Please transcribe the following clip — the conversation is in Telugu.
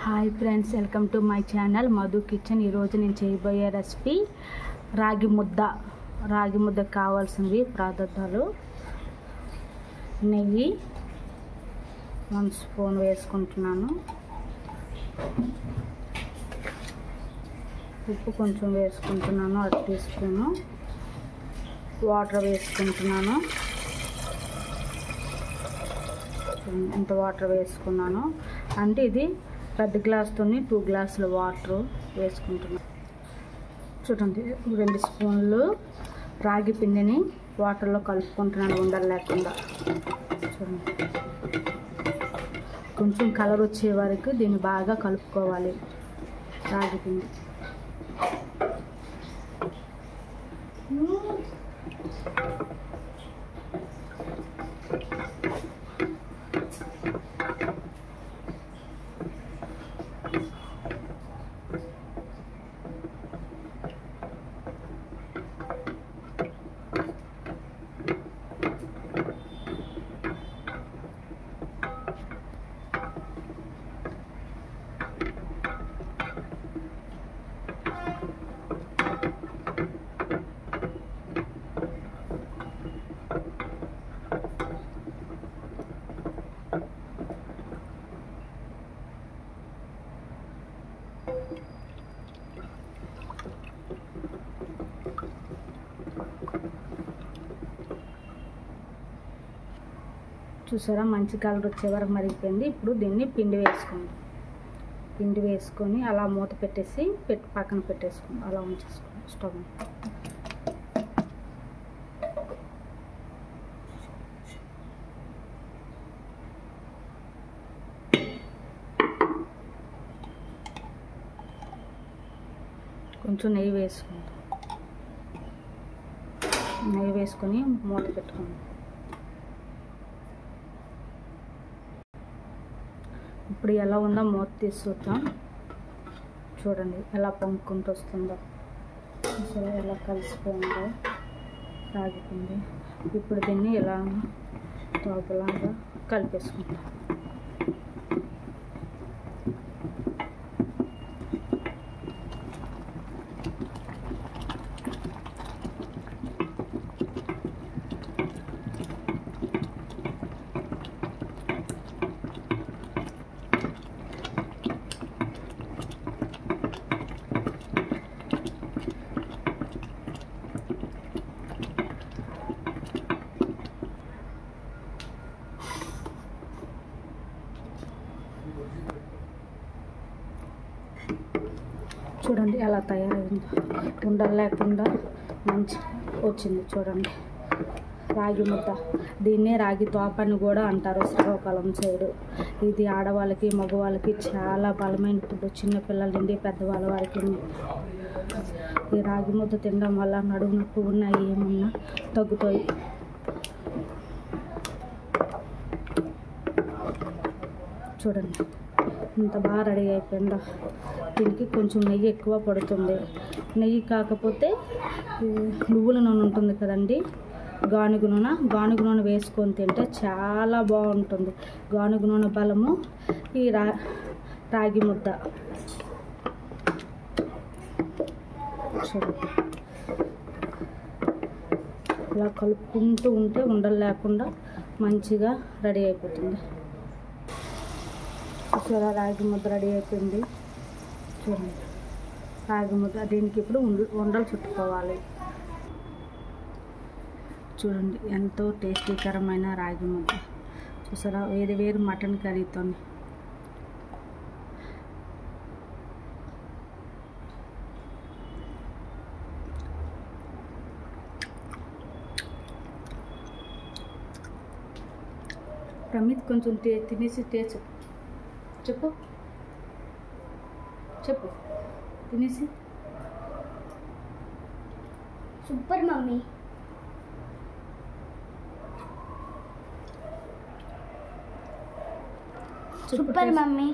Hi friends, welcome to my channel Madhu kitchen. ఈరోజు నేను చేయబోయే రెసిపీ రాగి ముద్ద. రాగి ముద్దకు కావాల్సినవి పదార్థాలు: నెయ్యి 1 స్పూన్ వేసుకుంటున్నాను, ఉప్పు కొంచెం వేసుకుంటున్నాను 1 టీ స్పూను, వాటర్ వేసుకుంటున్నాను. ఇంత వాటర్ వేసుకున్నాను అంటే ఇది పెద్ద గ్లాస్తో 2 గ్లాసుల వాటర్ వేసుకుంటున్నాను. చూడండి, 2 స్పూన్లు రాగి పిండిని వాటర్లో కలుపుకుంటున్నాను ఉండలు లేకుండా. చూడండి, కొంచెం కలర్ వచ్చే వరకు దీన్ని బాగా కలుపుకోవాలి. రాగి పిండి చూసారా, మంచి కలర్ వచ్చే వరకు మరిగిపోయింది. ఇప్పుడు దీన్ని పిండి వేసుకొని అలా మూత పెట్టేసి పక్కన పెట్టేసుకోండి. అలా ఉంచేసుకోండి స్టవ్. కొంచెం నెయ్యి వేసుకొని మూత పెట్టుకోండి. ఇప్పుడు ఎలా ఉందో మూత తీసి చూద్దాం. చూడండి ఎలా పొంగుకుంటూ వస్తుందో, అసలు ఎలా కలిసిపోయిందో రాగిపోయింది. ఇప్పుడు దీన్ని ఇలా తోపలాగా కలిపేసుకుంటాం. చూడండి ఎలా తయారైందో, ఉండలు లేకుండా మంచి వచ్చింది. చూడండి, రాగి ముద్ద. దీన్నే రాగి తోప అని కూడా అంటారు శ్రీకాకుళం సైడు. ఇది ఆడవాళ్ళకి మగవాళ్ళకి చాలా బలమైన ఫుడ్. చిన్నపిల్లల నుండి పెద్దవాళ్ళ వారికి ఈ రాగి ముద్ద తినడం వల్ల నడుము నొప్పి ఉన్నా ఏమన్నా తగ్గుతాయి. చూడండి ఇంత బాగా రెడీ అయిపోయిందో. దీనికి కొంచెం నెయ్యి ఎక్కువ పడుతుంది. నెయ్యి కాకపోతే నువ్వుల నూనె ఉంటుంది కదండి, గానుగ నూనె వేసుకొని తింటే చాలా బాగుంటుంది. గానుగ నూనె బలము ఈ రాగి ముద్ద. ఇలా కలుపుకుంటూ ఉంటే ఉండలు లేకుండా మంచిగా రెడీ అయిపోతుంది. చూసారా, రాగి ముద్ద రెడీ అయిపోయింది. చూడండి, రాగి ముద్ద. దీనికి ఇప్పుడు ఉండలు చుట్టుకోవాలి. చూడండి ఎంతో టేస్టీకరమైన రాగి ముద్ద. చూసారా, వేరు మటన్ కర్రీతో. ప్రమిత్ కొంచెం తినేసి టేస్ట్ చెప్పు తినేసి. Super mummy, super mummy.